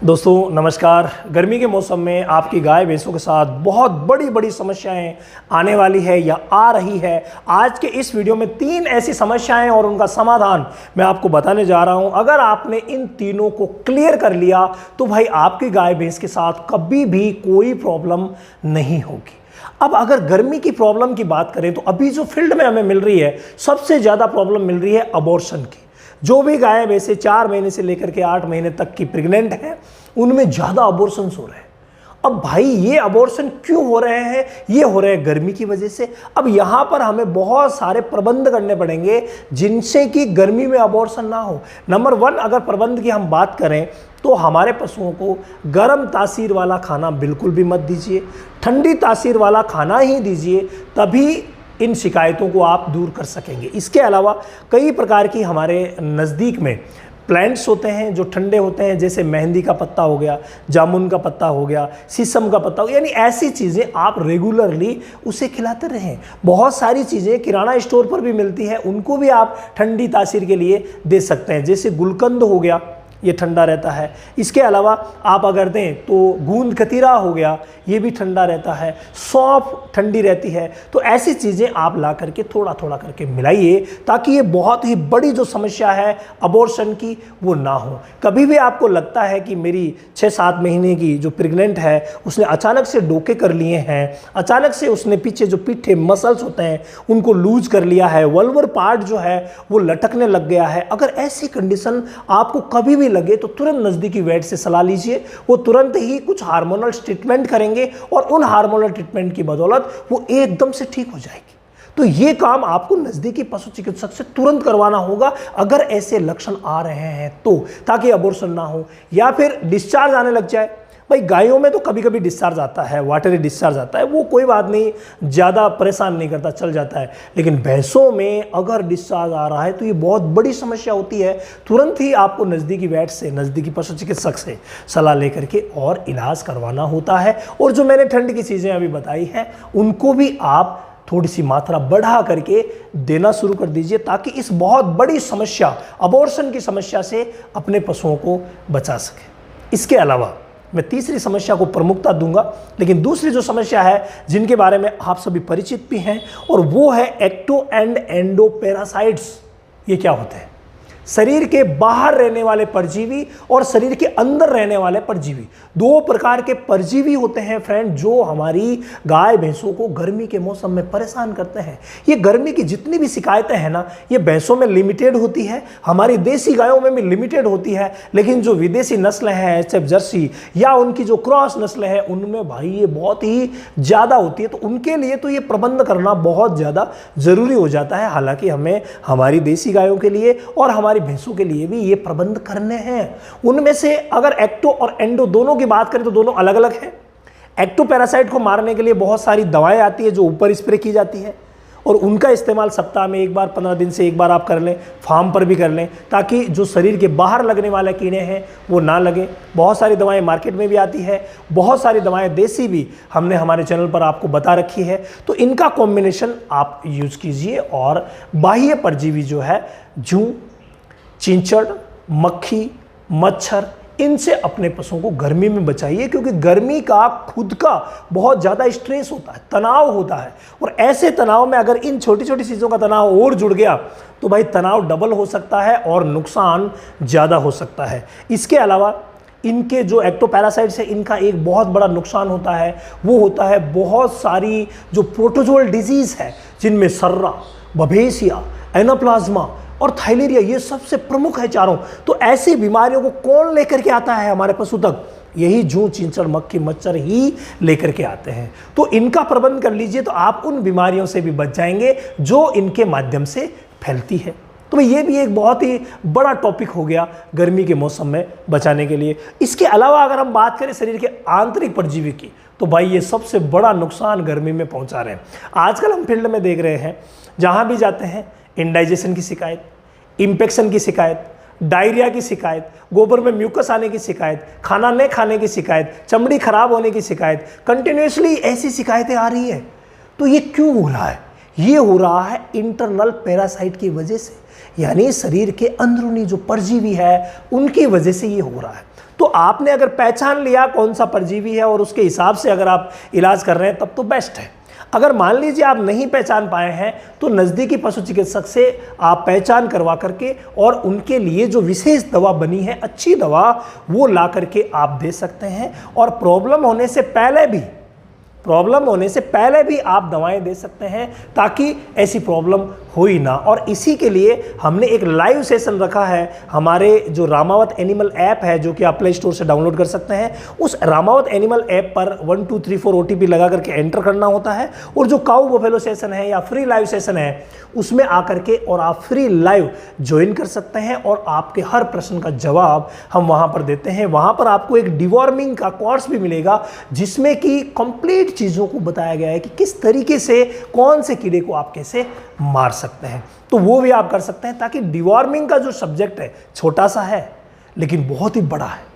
दोस्तों नमस्कार। गर्मी के मौसम में आपकी गाय भैंसों के साथ बहुत बड़ी बड़ी समस्याएं आने वाली है या आ रही है। आज के इस वीडियो में 3 ऐसी समस्याएं और उनका समाधान मैं आपको बताने जा रहा हूं। अगर आपने इन तीनों को क्लियर कर लिया तो भाई आपकी गाय भैंस के साथ कभी भी कोई प्रॉब्लम नहीं होगी। अब अगर गर्मी की प्रॉब्लम की बात करें तो अभी जो फील्ड में हमें मिल रही है, सबसे ज़्यादा प्रॉब्लम मिल रही है अबॉर्शन की। जो भी गायें वैसे 4 महीने से लेकर के 8 महीने तक की प्रेग्नेंट हैं, उनमें ज़्यादा अबॉर्शंस हो रहे हैं। अब भाई ये अबॉर्शन क्यों हो रहे हैं? ये हो रहे हैं गर्मी की वजह से। अब यहाँ पर हमें बहुत सारे प्रबंध करने पड़ेंगे जिनसे कि गर्मी में अबॉर्शन ना हो। नंबर 1, अगर प्रबंध की हम बात करें तो हमारे पशुओं को गर्म तासीर वाला खाना बिल्कुल भी मत दीजिए, ठंडी तासीर वाला खाना ही दीजिए, तभी इन शिकायतों को आप दूर कर सकेंगे। इसके अलावा कई प्रकार की हमारे नज़दीक में प्लांट्स होते हैं जो ठंडे होते हैं, जैसे मेहंदी का पत्ता हो गया, जामुन का पत्ता हो गया, शीशम का पत्ता हो गया, यानी ऐसी चीज़ें आप रेगुलरली उसे खिलाते रहें। बहुत सारी चीज़ें किराना स्टोर पर भी मिलती है, उनको भी आप ठंडी तासीर के लिए दे सकते हैं। जैसे गुलकंद हो गया, ये ठंडा रहता है। इसके अलावा आप अगर दें तो गूंद कतीरा हो गया, ये भी ठंडा रहता है। सौंफ ठंडी रहती है। तो ऐसी चीज़ें आप ला करके थोड़ा थोड़ा करके मिलाइए, ताकि ये बहुत ही बड़ी जो समस्या है अबॉर्शन की वो ना हो। कभी भी आपको लगता है कि मेरी 6-7 महीने की जो प्रेग्नेंट है उसने अचानक से डोके कर लिए हैं, अचानक से उसने पीछे जो पीठे मसल्स होते हैं उनको लूज कर लिया है, वल्वर पार्ट जो है वो लटकने लग गया है, अगर ऐसी कंडीशन आपको कभी भी लगे तो तुरंत नजदीकी वेट से सलाह लीजिए। वो तुरंत ही कुछ हार्मोनल ट्रीटमेंट करेंगे और उन हार्मोनल ट्रीटमेंट की बदौलत वो एकदम से ठीक हो जाएगी। तो ये काम आपको नजदीकी पशु चिकित्सक से तुरंत करवाना होगा अगर ऐसे लक्षण आ रहे हैं तो, ताकि अबॉर्शन ना हो या फिर डिस्चार्ज आने लग जाए। भाई गायों में तो कभी कभी डिस्चार्ज आता है, वाटरी डिस्चार्ज आता है, वो कोई बात नहीं, ज़्यादा परेशान नहीं करता, चल जाता है। लेकिन भैंसों में अगर डिस्चार्ज आ रहा है तो ये बहुत बड़ी समस्या होती है। तुरंत ही आपको नज़दीकी वेट से, नज़दीकी पशु चिकित्सक से सलाह लेकर के और इलाज करवाना होता है। और जो मैंने ठंड की चीज़ें अभी बताई हैं उनको भी आप थोड़ी सी मात्रा बढ़ा करके देना शुरू कर दीजिए, ताकि इस बहुत बड़ी समस्या अबॉर्शन की समस्या से अपने पशुओं को बचा सके। इसके अलावा मैं तीसरी समस्या को प्रमुखता दूंगा, लेकिन दूसरी जो समस्या है जिनके बारे में आप सभी परिचित भी हैं, और वो है एक्टो एंड एंडो पैरासाइट्स। ये क्या होते हैं? शरीर के बाहर रहने वाले परजीवी और शरीर के अंदर रहने वाले परजीवी, 2 प्रकार के परजीवी होते हैं फ्रेंड, जो हमारी गाय भैंसों को गर्मी के मौसम में परेशान करते हैं। ये गर्मी की जितनी भी शिकायतें हैं ना, ये भैंसों में लिमिटेड होती है, हमारी देसी गायों में भी लिमिटेड होती है, लेकिन जो विदेशी नस्लें हैं, एचएफ जर्सी या उनकी जो क्रॉस नस्लें हैं, उनमें भाई ये बहुत ही ज़्यादा होती है। तो उनके लिए तो ये प्रबंध करना बहुत ज़्यादा ज़रूरी हो जाता है। हालांकि हमें हमारी देसी गायों के लिए और हमारी भैंसों के लिए भी ये प्रबंध करने हैं। उनमें से अगर एक्टो और एंडो दोनों की बात करें तो दोनों अलग अलग हैं। एक्टो पैरासाइट को मारने के लिए बहुत सारी दवाएं आती है जो ऊपर स्प्रे की जाती है, और उनका इस्तेमाल सप्ताह में एक बार, 15 दिन से एक बार आप कर लें, फार्म पर भी कर लें, ताकि जो शरीर के बाहर लगने वाले कीड़े हैं वो ना लगे। बहुत सारी दवाएं मार्केट में भी आती है, बहुत सारी दवाएं देसी भी हमने हमारे चैनल पर आपको बता रखी है। तो इनका कॉम्बिनेशन आप यूज कीजिए, और बाह्य परजीवी जो है जूं, चींचड़, मक्खी, मच्छर, इनसे अपने पशुओं को गर्मी में बचाइए, क्योंकि गर्मी का खुद का बहुत ज़्यादा स्ट्रेस होता है, तनाव होता है, और ऐसे तनाव में अगर इन छोटी छोटी चीज़ों का तनाव और जुड़ गया तो भाई तनाव डबल हो सकता है और नुकसान ज़्यादा हो सकता है। इसके अलावा इनके जो एक्टोपैरासाइट्स है, इनका एक बहुत बड़ा नुकसान होता है, वो होता है बहुत सारी जो प्रोटोजोल डिजीज़ है, जिनमें सर्रा, बभेसिया, एनाप्लाज्मा और थाइलेरिया, ये सबसे प्रमुख है चारों। तो ऐसी बीमारियों को कौन लेकर के आता है हमारे पशु तक? यही जूं, चींचड़, मक्खी, मच्छर ही लेकर के आते हैं। तो इनका प्रबंध कर लीजिए तो आप उन बीमारियों से भी बच जाएंगे जो इनके माध्यम से फैलती है। तो ये भी एक बहुत ही बड़ा टॉपिक हो गया गर्मी के मौसम में बचाने के लिए। इसके अलावा अगर हम बात करें शरीर के आंतरिक परजीवी की, तो भाई ये सबसे बड़ा नुकसान गर्मी में पहुंचा रहे हैं। आजकल हम फील्ड में देख रहे हैं, जहां भी जाते हैं इंडाइजेशन की शिकायत, इन्फेक्शन की शिकायत, डायरिया की शिकायत, गोबर में म्यूकस आने की शिकायत, खाना न खाने की शिकायत, चमड़ी खराब होने की शिकायत, कंटिन्यूसली ऐसी शिकायतें आ रही है। तो ये क्यों हो रहा है? ये हो रहा है इंटरनल पैरासाइट की वजह से, यानी शरीर के अंदरूनी जो परजीवी है उनकी वजह से ये हो रहा है। तो आपने अगर पहचान लिया कौन सा परजीवी है और उसके हिसाब से अगर आप इलाज कर रहे हैं तब तो बेस्ट है। अगर मान लीजिए आप नहीं पहचान पाए हैं तो नज़दीकी पशु चिकित्सक से आप पहचान करवा करके और उनके लिए जो विशेष दवा बनी है, अच्छी दवा, वो ला करके आप दे सकते हैं। और प्रॉब्लम होने से पहले भी आप दवाएं दे सकते हैं ताकि ऐसी प्रॉब्लम हो ही ना। और इसी के लिए हमने एक लाइव सेशन रखा है हमारे जो रामावत एनिमल ऐप है, जो कि आप प्ले स्टोर से डाउनलोड कर सकते हैं। उस रामावत एनिमल ऐप पर 1234 OTP लगा करके एंटर करना होता है और जो काऊ बफेलो सेशन है या फ्री लाइव सेशन है उसमें आकर के और आप फ्री लाइव ज्वाइन कर सकते हैं और आपके हर प्रश्न का जवाब हम वहां पर देते हैं। वहां पर आपको एक डिवॉर्मिंग का कोर्स भी मिलेगा जिसमें कि कंप्लीट चीज़ों को बताया गया है कि किस तरीके से कौन से कीड़े को आप कैसे मार सकते हैं। तो वो भी आप कर सकते हैं ताकि डिवॉर्मिंग का जो सब्जेक्ट है छोटा सा है लेकिन बहुत ही बड़ा है।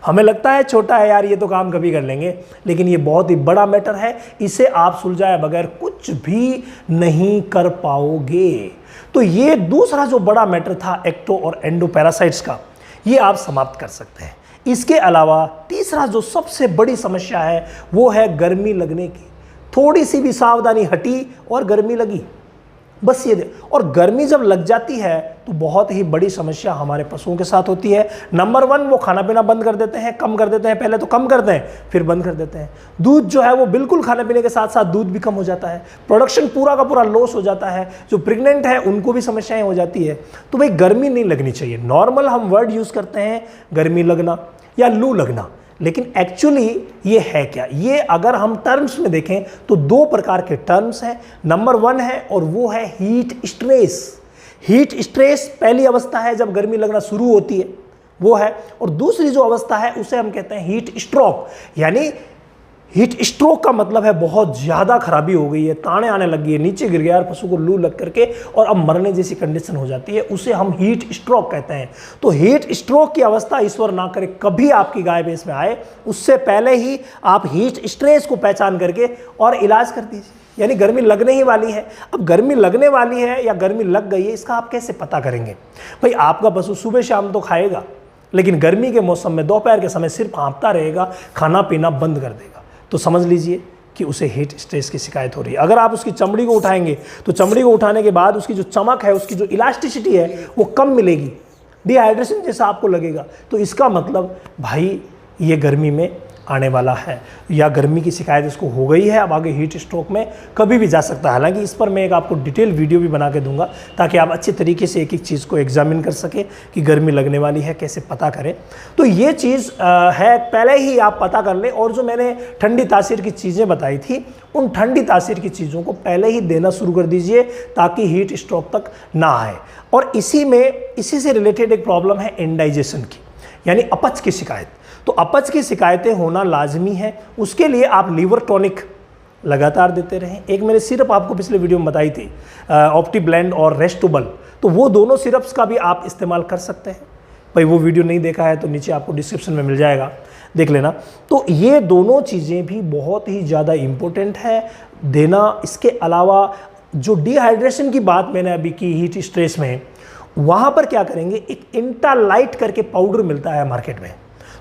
हमें लगता है छोटा है यार, ये तो काम कभी कर लेंगे, लेकिन ये बहुत ही बड़ा मैटर है। इसे आप सुलझाए बगैर कुछ भी नहीं कर पाओगे। तो ये दूसरा जो बड़ा मैटर था एक्टो और एंडो पैरासाइट्स का, ये आप समाप्त कर सकते हैं। इसके अलावा तीसरा जो सबसे बड़ी समस्या है वो है गर्मी लगने की। थोड़ी सी भी सावधानी हटी और गर्मी लगी, बस ये और गर्मी जब लग जाती है तो बहुत ही बड़ी समस्या हमारे पशुओं के साथ होती है। नंबर 1, वो खाना पीना बंद कर देते हैं, कम कर देते हैं। पहले तो कम करते हैं फिर बंद कर देते हैं। दूध जो है वो बिल्कुल खाने पीने के साथ साथ दूध भी कम हो जाता है। प्रोडक्शन पूरा का पूरा लॉस हो जाता है। जो प्रेग्नेंट है उनको भी समस्याएं हो जाती है। तो भाई गर्मी नहीं लगनी चाहिए। नॉर्मल हम वर्ड यूज़ करते हैं गर्मी लगना या लू लगना, लेकिन एक्चुअली ये है क्या? ये अगर हम टर्म्स में देखें तो 2 प्रकार के टर्म्स हैं। नंबर 1 है और वो है हीट स्ट्रेस। हीट स्ट्रेस पहली अवस्था है जब गर्मी लगना शुरू होती है, वो है। और दूसरी जो अवस्था है उसे हम कहते हैं हीट स्ट्रोक। यानी हीट स्ट्रोक का मतलब है बहुत ज़्यादा खराबी हो गई है, ताने आने लग गई है, नीचे गिर गया पशु को लू लग करके और अब मरने जैसी कंडीशन हो जाती है, उसे हम हीट स्ट्रोक कहते हैं। तो हीट स्ट्रोक की अवस्था ईश्वर ना करे कभी आपकी गाय भैंस में आए, उससे पहले ही आप हीट स्ट्रेस को पहचान करके और इलाज कर दीजिए। यानी गर्मी लगने ही वाली है। अब गर्मी लगने वाली है या गर्मी लग गई है, इसका आप कैसे पता करेंगे? भाई आपका पशु सुबह शाम तो खाएगा, लेकिन गर्मी के मौसम में दोपहर के समय सिर्फ हाँफता रहेगा, खाना पीना बंद कर देगा, तो समझ लीजिए कि उसे हीट स्ट्रेस की शिकायत हो रही है। अगर आप उसकी चमड़ी को उठाएंगे तो चमड़ी को उठाने के बाद उसकी जो चमक है, उसकी जो इलास्टिसिटी है वो कम मिलेगी, डिहाइड्रेशन जैसा आपको लगेगा। तो इसका मतलब भाई ये गर्मी में आने वाला है या गर्मी की शिकायत इसको हो गई है, अब आगे हीट स्ट्रोक में कभी भी जा सकता है। हालांकि इस पर मैं एक आपको डिटेल वीडियो भी बना के दूंगा ताकि आप अच्छे तरीके से एक एक चीज़ को एग्जामिन कर सके कि गर्मी लगने वाली है, कैसे पता करें। तो ये चीज़ है, पहले ही आप पता कर लें। और जो मैंने ठंडी तासीर की चीज़ें बताई थी, उन ठंडी तासीर की चीज़ों को पहले ही देना शुरू कर दीजिए ताकि हीट स्ट्रोक तक ना आए। और इसी से रिलेटेड एक प्रॉब्लम है इंडाइजेशन की, यानी अपच की शिकायत। तो अपच की शिकायतें होना लाजमी है, उसके लिए आप लीवर टॉनिक लगातार देते रहें। एक मैंने सिरप आपको पिछले वीडियो में बताई थी, ऑप्टी ब्लेंड और रेस्टोबल, तो वो दोनों सिरप्स का भी आप इस्तेमाल कर सकते हैं। भाई वो वीडियो नहीं देखा है तो नीचे आपको डिस्क्रिप्शन में मिल जाएगा, देख लेना। तो ये दोनों चीज़ें भी बहुत ही ज़्यादा इम्पोर्टेंट है देना। इसके अलावा जो डिहाइड्रेशन की बात मैंने अभी की हीट स्ट्रेस में, वहाँ पर क्या करेंगे, एक इंटालाइट करके पाउडर मिलता है मार्केट में।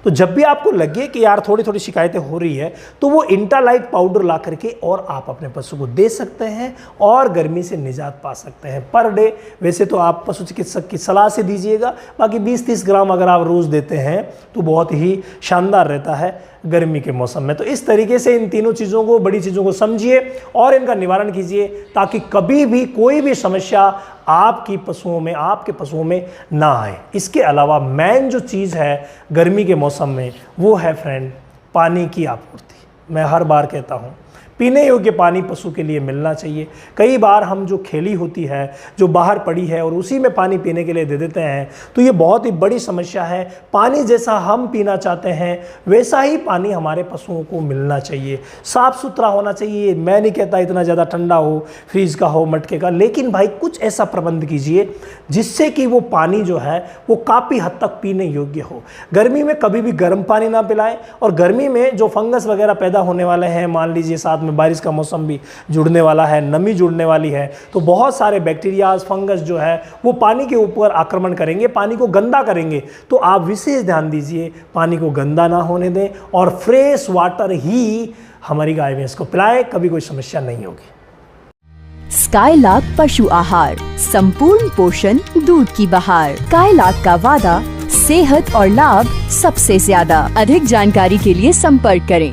तो जब भी आपको लगे कि यार थोड़ी थोड़ी शिकायतें हो रही है तो वो इंटालाइट पाउडर ला करके और आप अपने पशु को दे सकते हैं और गर्मी से निजात पा सकते हैं पर डे। वैसे तो आप पशु चिकित्सक की सलाह से दीजिएगा, बाकी 20-30 ग्राम अगर आप रोज़ देते हैं तो बहुत ही शानदार रहता है गर्मी के मौसम में। तो इस तरीके से इन तीनों चीज़ों को, बड़ी चीज़ों को समझिए और इनका निवारण कीजिए ताकि कभी भी कोई भी समस्या आपके पशुओं में ना आए। इसके अलावा मेन जो चीज़ है गर्मी के मौसम में वो है फ्रेंड, पानी की आपूर्ति। मैं हर बार कहता हूँ पीने योग्य पानी पशु के लिए मिलना चाहिए। कई बार हम जो खेली होती है, जो बाहर पड़ी है और उसी में पानी पीने के लिए दे देते हैं, तो ये बहुत ही बड़ी समस्या है। पानी जैसा हम पीना चाहते हैं वैसा ही पानी हमारे पशुओं को मिलना चाहिए, साफ़ सुथरा होना चाहिए। मैं नहीं कहता इतना ज़्यादा ठंडा हो, फ्रीज का हो, मटके का, लेकिन भाई कुछ ऐसा प्रबंध कीजिए जिससे कि वो पानी जो है वो काफ़ी हद तक पीने योग्य हो। गर्मी में कभी भी गर्म पानी ना पिलाएं और गर्मी में जो फंगस वगैरह पैदा होने वाले हैं, मान लीजिए 7 में बारिश का मौसम भी जुड़ने वाला है, नमी जुड़ने वाली है, तो बहुत सारे बैक्टीरियाज, फंगस जो है वो पानी के ऊपर आक्रमण करेंगे, पानी को गंदा करेंगे। तो आप विशेष ध्यान दीजिए, पानी को गंदा ना होने दें और फ्रेश वाटर ही हमारी गाय भैंस को पिलाएं, कभी कोई समस्या नहीं होगी। स्काईलार्क पशु आहार, संपूर्ण पोषण, दूध की बहार। स्काईलार्क का वादा, सेहत और लाभ सबसे ज्यादा। अधिक जानकारी के लिए संपर्क करें।